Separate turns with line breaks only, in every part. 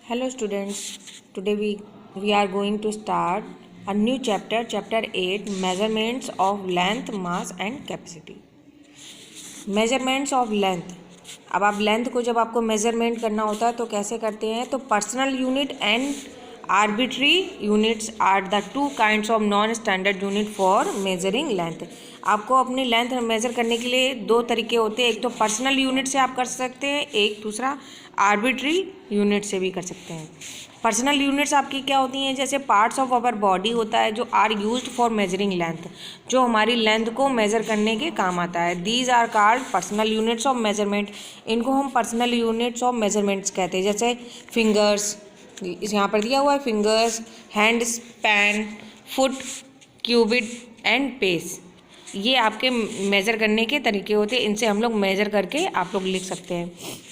Hello students, today we are going to start a new chapter, chapter 8, measurements of length, mass and capacity. Measurements of length. अब आप length को जब आपको measurement करना होता है तो कैसे करते हैं, तो personal unit and arbitrary units are the two kinds of non standard unit for measuring length. आपको अपनी लेंथ मेज़र करने के लिए दो तरीके होते हैं, एक तो पर्सनल यूनिट से आप कर सकते हैं, एक दूसरा आर्बिट्री यूनिट से भी कर सकते हैं. पर्सनल यूनिट्स आपकी क्या होती हैं, जैसे पार्ट्स ऑफ आवर बॉडी होता है जो are used for measuring length, जो हमारी लेंथ को मेज़र करने के काम आता है. These are called personal units of measurement. इनको हम पर्सनल यूनिट्स ऑफ मेजरमेंट्स कहते हैं. जैसे फिंगर्स, यहाँ पर दिया हुआ है fingers, hand span, foot, cubit and pace. ये आपके मेज़र करने के तरीके होते हैं, इनसे हम लोग मेज़र करके आप लोग लिख सकते हैं.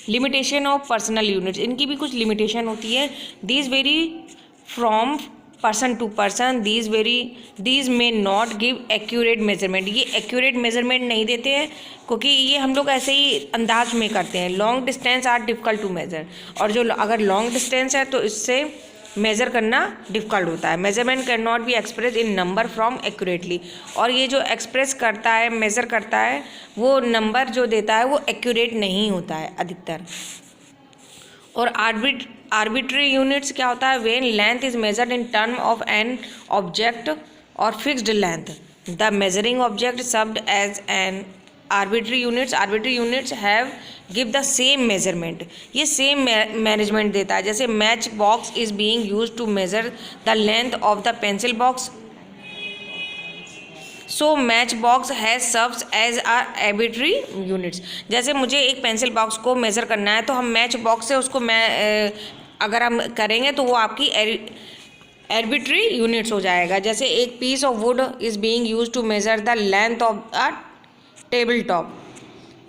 लिमिटेशन ऑफ पर्सनल यूनिट्स, इनकी भी कुछ लिमिटेशन होती है. These vary from person to person, these may not give accurate measurement. ये एक्यूरेट मेजरमेंट नहीं देते हैं क्योंकि ये हम लोग ऐसे ही अंदाज में करते हैं. Long distance are difficult to measure, और जो अगर लॉन्ग डिस्टेंस है तो इससे मेज़र करना डिफ़िकल्ट होता है. Measurement can not be express in number from accurately, और ये जो एक्सप्रेस करता है, मेज़र करता है, वो नंबर जो देता है वो एक्यूरेट नहीं होता है अधिकतर. और आर्बिट्री यूनिट्स क्या होता है, when length is measured in term of an object और fixed length, the measuring object served as an arbitrary units have give the same measurement. ये सेम मैनेजमेंट देता है. जैसे match box is being use to measure the length of the pencil box, so match box has serves as arbitrary units. जैसे मुझे एक pencil box को measure करना है तो हम मैच बॉक्स से उसको अगर हम करेंगे तो वो आपकी आर्बिट्री यूनिट्स हो जाएगा. जैसे एक piece of wood is being use to measure the length of a table top,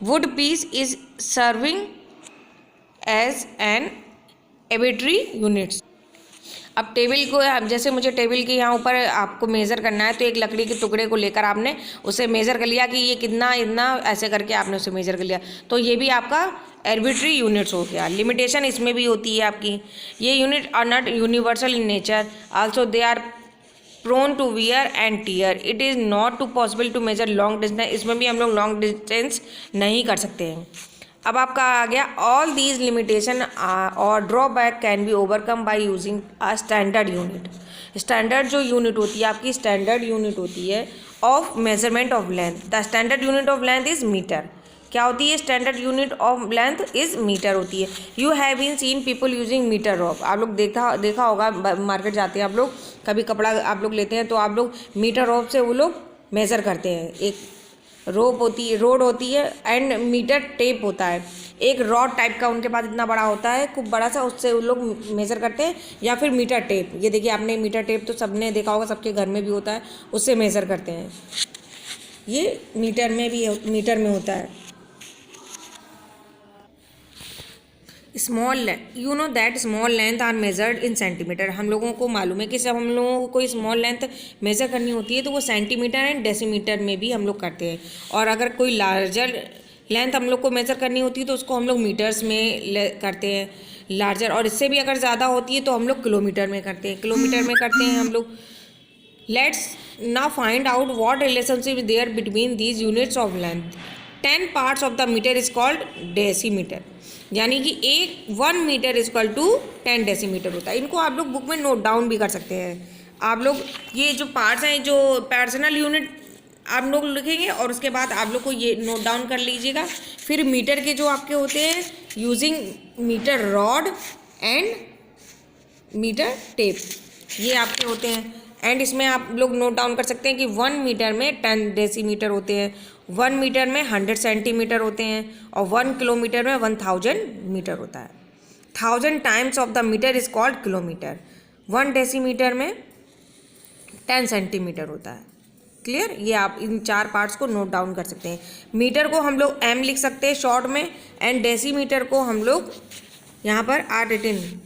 wood piece is serving as an arbitrary units. अब टेबल को, जैसे मुझे टेबल के यहाँ ऊपर आपको मेज़र करना है तो एक लकड़ी के टुकड़े को लेकर आपने उसे मेज़र कर लिया कि ये कितना इतना, ऐसे करके आपने उसे मेज़र कर लिया, तो ये भी आपका आर्बिट्री यूनिट्स हो गया. लिमिटेशन इसमें भी होती है आपकी. ये unit are not universal in nature, also they are prone to wear and tear. It is not too possible to measure long distance. इसमें भी हम लोग लॉन्ग डिस्टेंस नहीं कर सकते हैं. अब आपका आ गया, ऑल दीज लिमिटेशन और drawback can be overcome by using a standard unit. Standard जो यूनिट होती है आपकी, स्टैंडर्ड यूनिट होती है of measurement of length. The standard unit of length is metre. क्या होती है, standard unit of length is metre होती है. You have been seen people using metre rope. आप लोग देखा होगा, मार्केट जाते हैं आप लोग, कभी कपड़ा आप लोग लेते हैं तो आप लोग मीटर रॉप से वो लोग मेज़र करते हैं. एक रोड होती है एंड मीटर टेप होता है. एक रॉड टाइप का उनके पास इतना बड़ा होता है, खूब बड़ा सा, उससे वो लोग मेज़र करते हैं. या फिर मीटर टेप, ये देखिए आपने मीटर टेप तो सबने देखा होगा, सबके घर में भी होता है, उससे मेज़र करते हैं. ये मीटर में होता है. Small, you know that small length are measured in centimetre. हम लोगों को मालूम है कि जब हम लोगों को कोई स्मॉल लेंथ मेज़र करनी होती है तो वो सेंटीमीटर एंड डेसीमीटर में भी हम लोग करते हैं. और अगर कोई लार्जर लेंथ हम लोग को मेज़र करनी होती है तो उसको हम लोग मीटर्स में करते हैं लार्जर. और इससे भी अगर ज़्यादा होती है तो हम लोग किलोमीटर में करते हैं हम लोग. Let's now find out what relationship is there between these units of length. 10 parts of the metre is called decimetre. यानी कि 1 metre is equal to 10 decimetre होता है. इनको आप लोग बुक में नोट डाउन भी कर सकते हैं. आप लोग ये जो पार्ट्स हैं, जो पर्सनल यूनिट आप लोग लिखेंगे और उसके बाद आप लोग को ये नोट डाउन कर लीजिएगा. फिर मीटर के जो आपके होते हैं, using metre rod and metre tape, ये आपके होते हैं. एंड इसमें आप लोग नोट डाउन कर सकते हैं कि 1 मीटर में 10 डेसीमीटर होते हैं, 1 मीटर में 100 सेंटीमीटर होते हैं, और 1 किलोमीटर में 1000 मीटर होता है. 1000 times of the metre is called kilometre. 1 decimetre में 10 सेंटीमीटर होता है. क्लियर. ये आप इन 4 पार्ट्स को नोट डाउन कर सकते हैं. मीटर को हम लोग एम लिख सकते हैं शॉर्ट में, एंड डेसीमीटर को हम लोग यहाँ पर आर रिटिन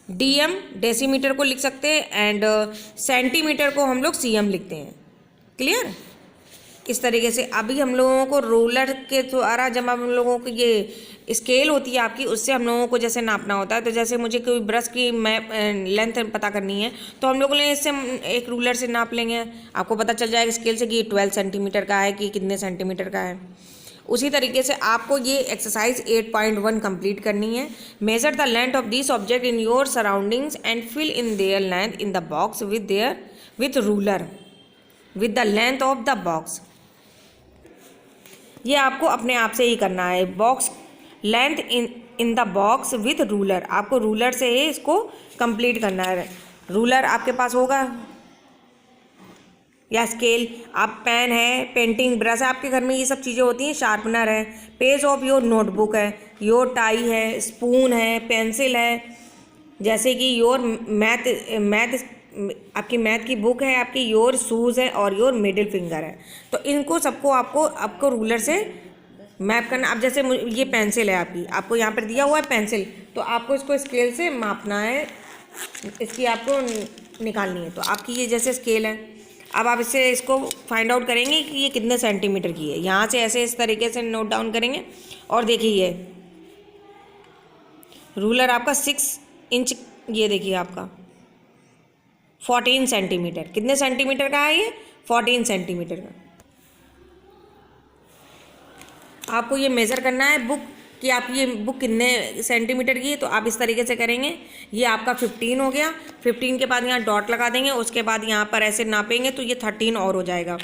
डीएम डेसीमीटर को लिख सकते हैं, एंड सेंटीमीटर को हम लोग सीएम लिखते हैं. क्लियर. इस तरीके से अभी हम लोगों को रोलर के द्वारा जब हम लोगों को ये स्केल होती है आपकी, उससे हम लोगों को जैसे नापना होता है। तो जैसे मुझे कोई ब्रश की मैप लेंथ पता करनी है तो हम लोगों ने इससे एक रूलर से नाप लेंगे, आपको पता चल जाएगा स्केल से कि ये 12 सेंटीमीटर का है कि कितने सेंटीमीटर का है। उसी तरीके से आपको ये एक्सरसाइज 8.1 कंप्लीट करनी है। Measure the length of this object in your surroundings and fill in their length in the box with ruler with the length of the box. ये आपको अपने आप से ही करना है। Box length in the box with ruler, आपको ruler से ही इसको कंप्लीट करना है। रूलर आपके पास होगा या स्केल, आप पेन है, पेंटिंग ब्रश है, आपके घर में ये सब चीज़ें होती हैं, शार्पनर है, पेज ऑफ योर नोटबुक है, योर टाई है, स्पून है, पेंसिल है, जैसे कि योर मैथ आपकी मैथ की बुक है, आपकी योर शूज़ है और योर मिडिल फिंगर है। तो इनको सबको आपको रूलर से मैप करना। अब जैसे ये पेंसिल है आपकी, आपको यहाँ पर दिया हुआ है पेंसिल, तो आपको इसको स्केल से मापना है, इसकी आपको निकालनी है। तो आपकी ये जैसे स्केल है, अब आप इससे इसको फाइंड आउट करेंगे कि ये कितने सेंटीमीटर की है। यहाँ से ऐसे इस तरीके से नोट डाउन करेंगे और देखिए ये रूलर आपका 6 इंच, ये देखिए आपका 14 सेंटीमीटर, कितने सेंटीमीटर का है ये? 14 सेंटीमीटर का। आपको ये मेज़र करना है बुक कि आपकी ये बुक कितने सेंटीमीटर की है। तो आप इस तरीके से करेंगे, ये आपका 15 हो गया, 15 के बाद यहाँ डॉट लगा देंगे, उसके बाद यहाँ पर ऐसे नापेंगे तो ये 13 और हो जाएगा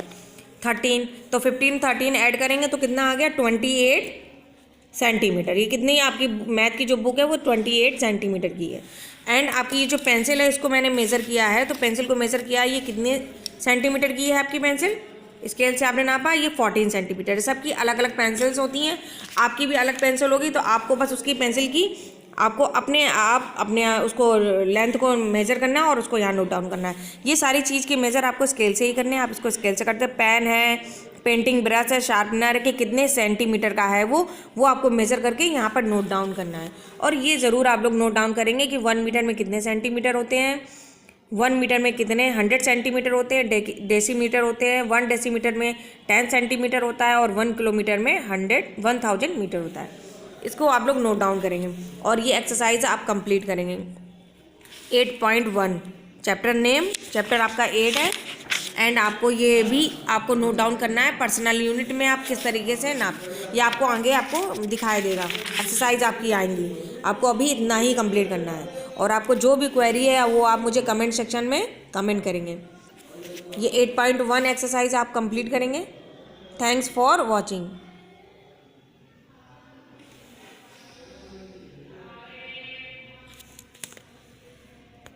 13। तो 15 13 ऐड करेंगे तो कितना आ गया? 28 सेंटीमीटर। ये कितनी आपकी मैथ की जो बुक है वो 28 सेंटीमीटर की है। एंड आपकी ये जो पेंसिल है इसको मैंने मेज़र किया है, तो पेंसिल को मेज़र किया है, ये कितने सेंटीमीटर की है आपकी पेंसिल, स्केल से आपने नापा, ये 14 सेंटीमीटर। सबकी अलग अलग पेंसिल्स होती हैं, आपकी भी अलग पेंसिल होगी, तो आपको बस उसकी पेंसिल की आपको अपने उसको लेंथ को मेज़र करना है और उसको यहाँ नोट डाउन करना है। ये सारी चीज़ की मेज़र आपको स्केल से ही करने हैं, आप इसको स्केल से करते हैं। पेन है, पेंटिंग ब्रश है, शार्पनर के कितने सेंटीमीटर का है वो आपको मेज़र करके यहाँ पर नोट डाउन करना है। और ये ज़रूर आप लोग नोट डाउन करेंगे कि 1 मीटर में कितने सेंटीमीटर होते हैं, 1 मीटर में कितने 100 सेंटीमीटर होते हैं, डेसीमीटर होते हैं, 1 डेसीमीटर में 10 सेंटीमीटर होता है और 1 किलोमीटर में 1000 मीटर होता है। इसको आप लोग नोट डाउन करेंगे और ये एक्सरसाइज आप कंप्लीट करेंगे। 8.1 चैप्टर नेम, चैप्टर आपका 8 है। एंड आपको ये भी आपको नोट डाउन करना है पर्सनल यूनिट में आप किस तरीके से नाप, ये आपको आगे आपको दिखाई देगा, एक्सरसाइज आपकी आएंगी। आपको अभी इतना ही कंप्लीट करना है और आपको जो भी क्वेरी है वो आप मुझे कमेंट सेक्शन में कमेंट करेंगे। ये 8.1 एक्सरसाइज आप कंप्लीट करेंगे। Thanks for watching.